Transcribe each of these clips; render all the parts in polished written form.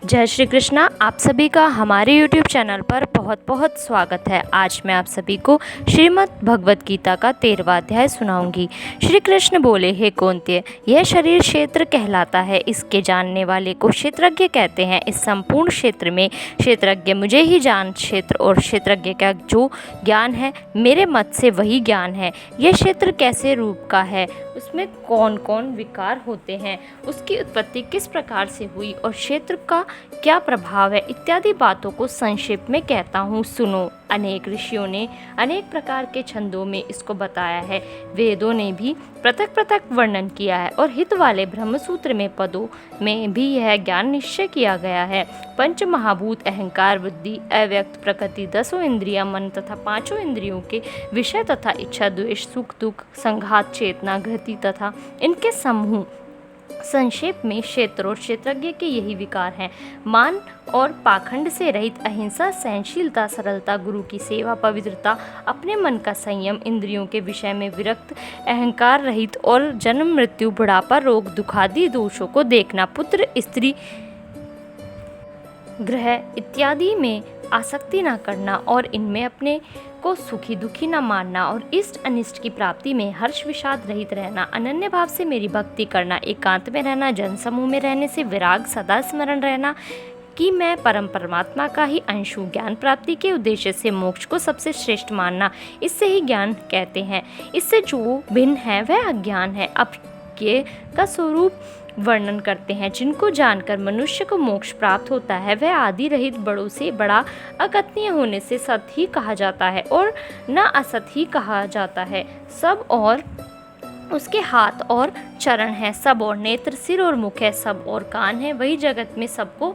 जय श्री कृष्णा। आप सभी का हमारे YouTube चैनल पर बहुत बहुत स्वागत है। आज मैं आप सभी को श्रीमद् भगवत गीता का 13वां अध्याय सुनाऊंगी। श्री कृष्ण बोले, हे कौन्तेय, यह शरीर क्षेत्र कहलाता है। इसके जानने वाले को क्षेत्रज्ञ कहते हैं। इस संपूर्ण क्षेत्र में क्षेत्रज्ञ मुझे ही जान क्षेत्र और क्षेत्रज्ञ का जो ज्ञान है मेरे मत से वही ज्ञान है। यह क्षेत्र कैसे रूप का है, उसमें कौन कौन विकार होते हैं, उसकी उत्पत्ति किस प्रकार से हुई और क्षेत्र का क्या प्रभाव है, इत्यादि बातों को संक्षेप में कहता हूँ, सुनो। अनेक ऋषियों ने अनेक प्रकार के छंदों में इसको बताया है। वेदों ने भी पृथक पृथक वर्णन किया है और हित वाले ब्रह्मसूत्र में पदों में भी यह ज्ञान निश्चय किया गया है। पंच महाभूत अहंकार, बुद्धि, अव्यक्त प्रकृति, 10 इंद्रियां, मन तथा 5 इंद्रियों के विषय तथा इच्छा, द्वेष, सुख दुख, संघात, चेतना, घृति तथा इनके समूह, संक्षेप में क्षेत्र और क्षेत्रज्ञ के यही विकार हैं। मान और पाखंड से रहित अहिंसा, सहनशीलता, सरलता, गुरु की सेवा, पवित्रता, अपने मन का संयम, इंद्रियों के विषय में विरक्त, अहंकार रहित और जन्म मृत्यु, बुढ़ापा, रोग, दुखादि दोषों को देखना, पुत्र स्त्री ग्रह इत्यादि में आसक्ति न करना और इनमें अपने को सुखी दुखी न मानना और इष्ट अनिष्ट की प्राप्ति में हर्ष विषाद रहित रहना, अनन्य भाव से मेरी भक्ति करना, एकांत में रहना, जन समूह में रहने से विराग, सदा स्मरण रहना कि मैं परम परमात्मा का ही अंश हूँ, ज्ञान प्राप्ति के उद्देश्य से मोक्ष को सबसे श्रेष्ठ मानना, इससे ही ज्ञान कहते हैं। इससे जो भिन्न है वह अज्ञान है। अब ये का स्वरूप वर्णन करते हैं। जिनको जानकर मनुष्य को मोक्ष प्राप्त होता है वह आदि रहित बड़ों से बड़ा, अकथनीय होने से सत ही कहा जाता है और न असत ही कहा जाता है। सब और उसके हाथ और चरण हैं, सब और नेत्र, सिर और मुख है, सब और कान है, वही जगत में सबको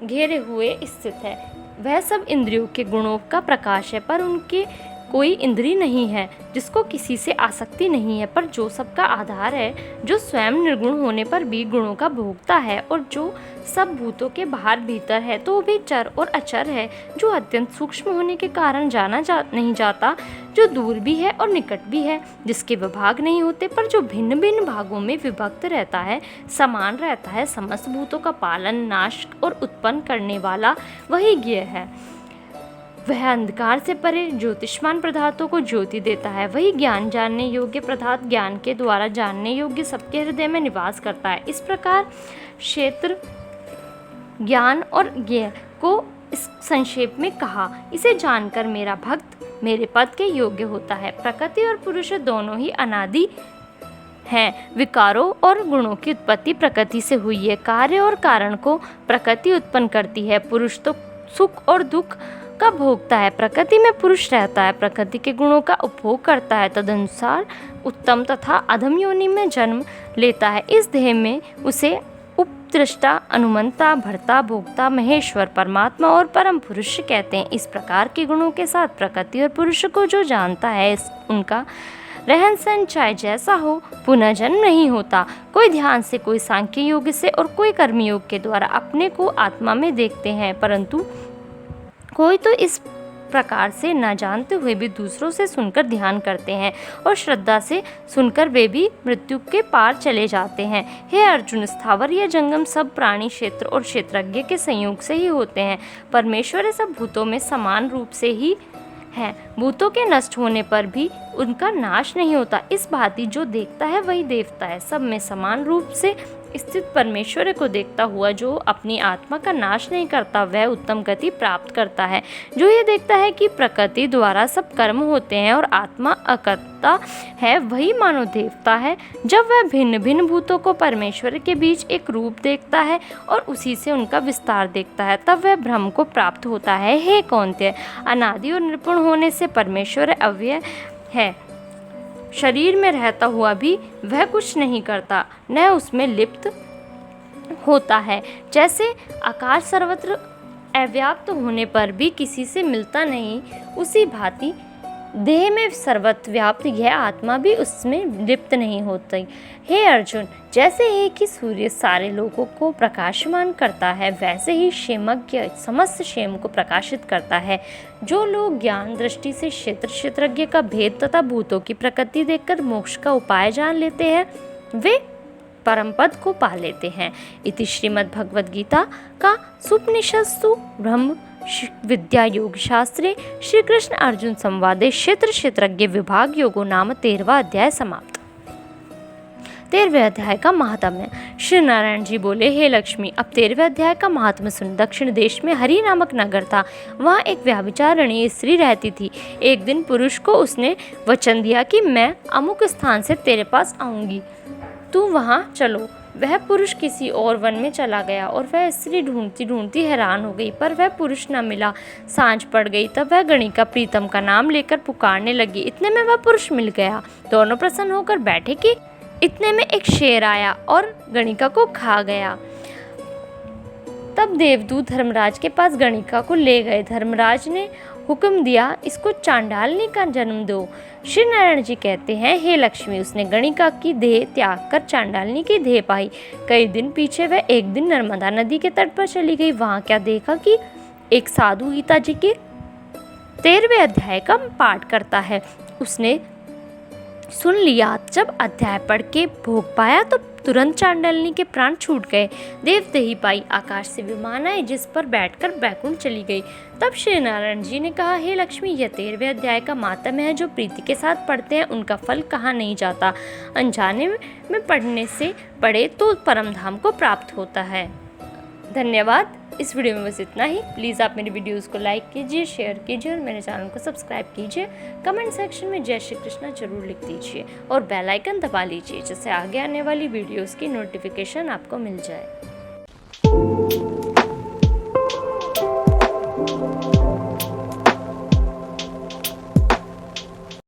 घेरे हुए स्थित है। वह सब इंद्रियों के गुणों का प्रकाश है, पर उनके कोई इंद्री नहीं है, जिसको किसी से आसक्ति नहीं है, पर जो सबका आधार है, जो स्वयं निर्गुण होने पर भी गुणों का भोगता है और जो सब भूतों के बाहर भीतर है, तो भी चर और अचर है, जो अत्यंत सूक्ष्म होने के कारण जाना नहीं जाता, जो दूर भी है और निकट भी है, जिसके विभाग नहीं होते, पर जो भिन्न भिन्न भागों में विभक्त रहता है, समान रहता है, समस्त भूतों का पालन, नाश और उत्पन्न करने वाला वही ज्ञ है। वह अंधकार से परे ज्योतिष्मान पदार्थों को ज्योति देता है, वही ज्ञान जानने योग्य पदार्थ ज्ञान के द्वारा जानने योग्य सबके हृदय में निवास करता है। इस प्रकार क्षेत्र, ज्ञान और ज्ञ को इस संक्षेप में कहा। इसे जानकर मेरा भक्त मेरे पद के योग्य होता है। प्रकृति और पुरुष दोनों ही अनादि हैं। विकारों और गुणों की उत्पत्ति प्रकृति से हुई है। कार्य और कारण को प्रकृति उत्पन्न करती है। पुरुष तो सुख और दुख का भोगता है। प्रकृति में पुरुष रहता है, प्रकृति के गुणों का उपभोग करता है, तदनुसार उत्तम तथा अधम योनि में जन्म लेता है। इस देह में उसे उपदृष्टा, अनुमंता, भर्ता, भोक्ता, महेश्वर, परमात्मा और परम पुरुष कहते हैं। इस प्रकार के गुणों के साथ प्रकृति और पुरुष को जो जानता है, उनका रहन सहन चाहे जैसा हो, पुनः जन्म नहीं होता। कोई ध्यान से, कोई सांख्य योग से और कोई कर्मयोग के द्वारा अपने को आत्मा में देखते हैं, परंतु कोई तो इस प्रकार से न जानते हुए भी दूसरों से सुनकर ध्यान करते हैं और श्रद्धा से सुनकर वे भी मृत्यु के पार चले जाते हैं। हे अर्जुन, स्थावर या जंगम सब प्राणी क्षेत्र और क्षेत्रज्ञ के संयोग से ही होते हैं। परमेश्वर सब भूतों में समान रूप से ही है। भूतों के नष्ट होने पर भी उनका नाश नहीं होता। इस भांति जो देखता है वही देवता है। सब में समान रूप से स्थित परमेश्वर को देखता हुआ जो अपनी आत्मा का नाश नहीं करता, वह उत्तम गति प्राप्त करता है। जो ये देखता है कि प्रकृति द्वारा सब कर्म होते हैं और आत्मा अकर्ता है, वही मानो देवता है। जब वह भिन्न भिन्न भूतों को परमेश्वर के बीच एक रूप देखता है और उसी से उनका विस्तार देखता है, तब वह ब्रह्म को प्राप्त होता है। हे कौन्तेय, अनादि और निपुण होने से परमेश्वर अव्यय है। शरीर में रहता हुआ भी वह कुछ नहीं करता, न उसमें लिप्त होता है। जैसे आकाश सर्वत्र अव्याप्त होने पर भी किसी से मिलता नहीं, उसी भांति देह में सर्वत्र व्याप्त यह आत्मा भी उसमें लिप्त नहीं होती। हे अर्जुन, जैसे है कि सूर्य सारे लोगों को प्रकाशमान करता है, वैसे ही क्षेमज्ञ समस्त क्षेम को प्रकाशित करता है। जो लोग ज्ञान दृष्टि से क्षेत्रज्ञ का भेद तथा भूतों की प्रकृति देखकर मोक्ष का उपाय जान लेते हैं, वे परम पद को पा लेते हैं। इति श्रीमद् भगवद गीता का सुपनिषत्सु ब्रह्म विद्या योग शास्त्रे श्री कृष्ण अर्जुन संवादे क्षेत्र क्षेत्रज्ञ विभाग योगो नाम 13वां अध्याय समाप्त। 13वें अध्याय का महात्म्य। श्री नारायण जी बोले, हे लक्ष्मी, अब 13वें अध्याय का महात्म्य सुन। दक्षिण देश में हरि नामक नगर था। वहाँ एक व्यभिचारिणी स्त्री रहती थी। एक दिन पुरुष को उसने वचन दिया कि मैं अमुक स्थान से तेरे पास आऊंगी, तू वहाँ चलो। वह पुरुष किसी और वन में चला गया और वह स्त्री ढूंढती ढूंढती हैरान हो गई, पर वह पुरुष न मिला। सांझ पड़ गई, तब वह गणिका प्रीतम का नाम लेकर पुकारने लगी। इतने में वह पुरुष मिल गया। दोनों प्रसन्न होकर बैठे कि इतने में एक शेर आया और गणिका को खा गया। तब देवदूत धर्मराज के पास गणिका को ले गए। धर्मराज ने हुक्म दिया, इसको चांडालनी का जन्म दो। श्री नारायण जी कहते हैं, हे लक्ष्मी, उसने गणिका की देह त्याग कर चांडालनी की देह पाई। कई दिन पीछे वह एक दिन नर्मदा नदी के तट पर चली गई। वहाँ क्या देखा कि एक साधु गीता जी के 13वें अध्याय का पाठ करता है। उसने सुन लिया। जब अध्याय पढ़ के भोग पाया तो तुरंत चांडालनी के प्राण छूट गए। देव देही पाई। आकाश से विमान आए जिस पर बैठकर बैकुंठ चली गई। तब श्री नारायण जी ने कहा, हे लक्ष्मी, यह 13वें अध्याय का मातम है। जो प्रीति के साथ पढ़ते हैं उनका फल कहाँ नहीं जाता। अनजाने में पढ़ने से पढ़े तो परम धाम को प्राप्त होता है। धन्यवाद। इस वीडियो में बस इतना ही। प्लीज़ आप मेरी वीडियोस को लाइक कीजिए, शेयर कीजिए और मेरे चैनल को सब्सक्राइब कीजिए। कमेंट सेक्शन में जय श्री कृष्णा जरूर लिख दीजिए और बेल आइकन दबा लीजिए, जिससे आगे आने वाली वीडियोस की नोटिफिकेशन आपको मिल जाए।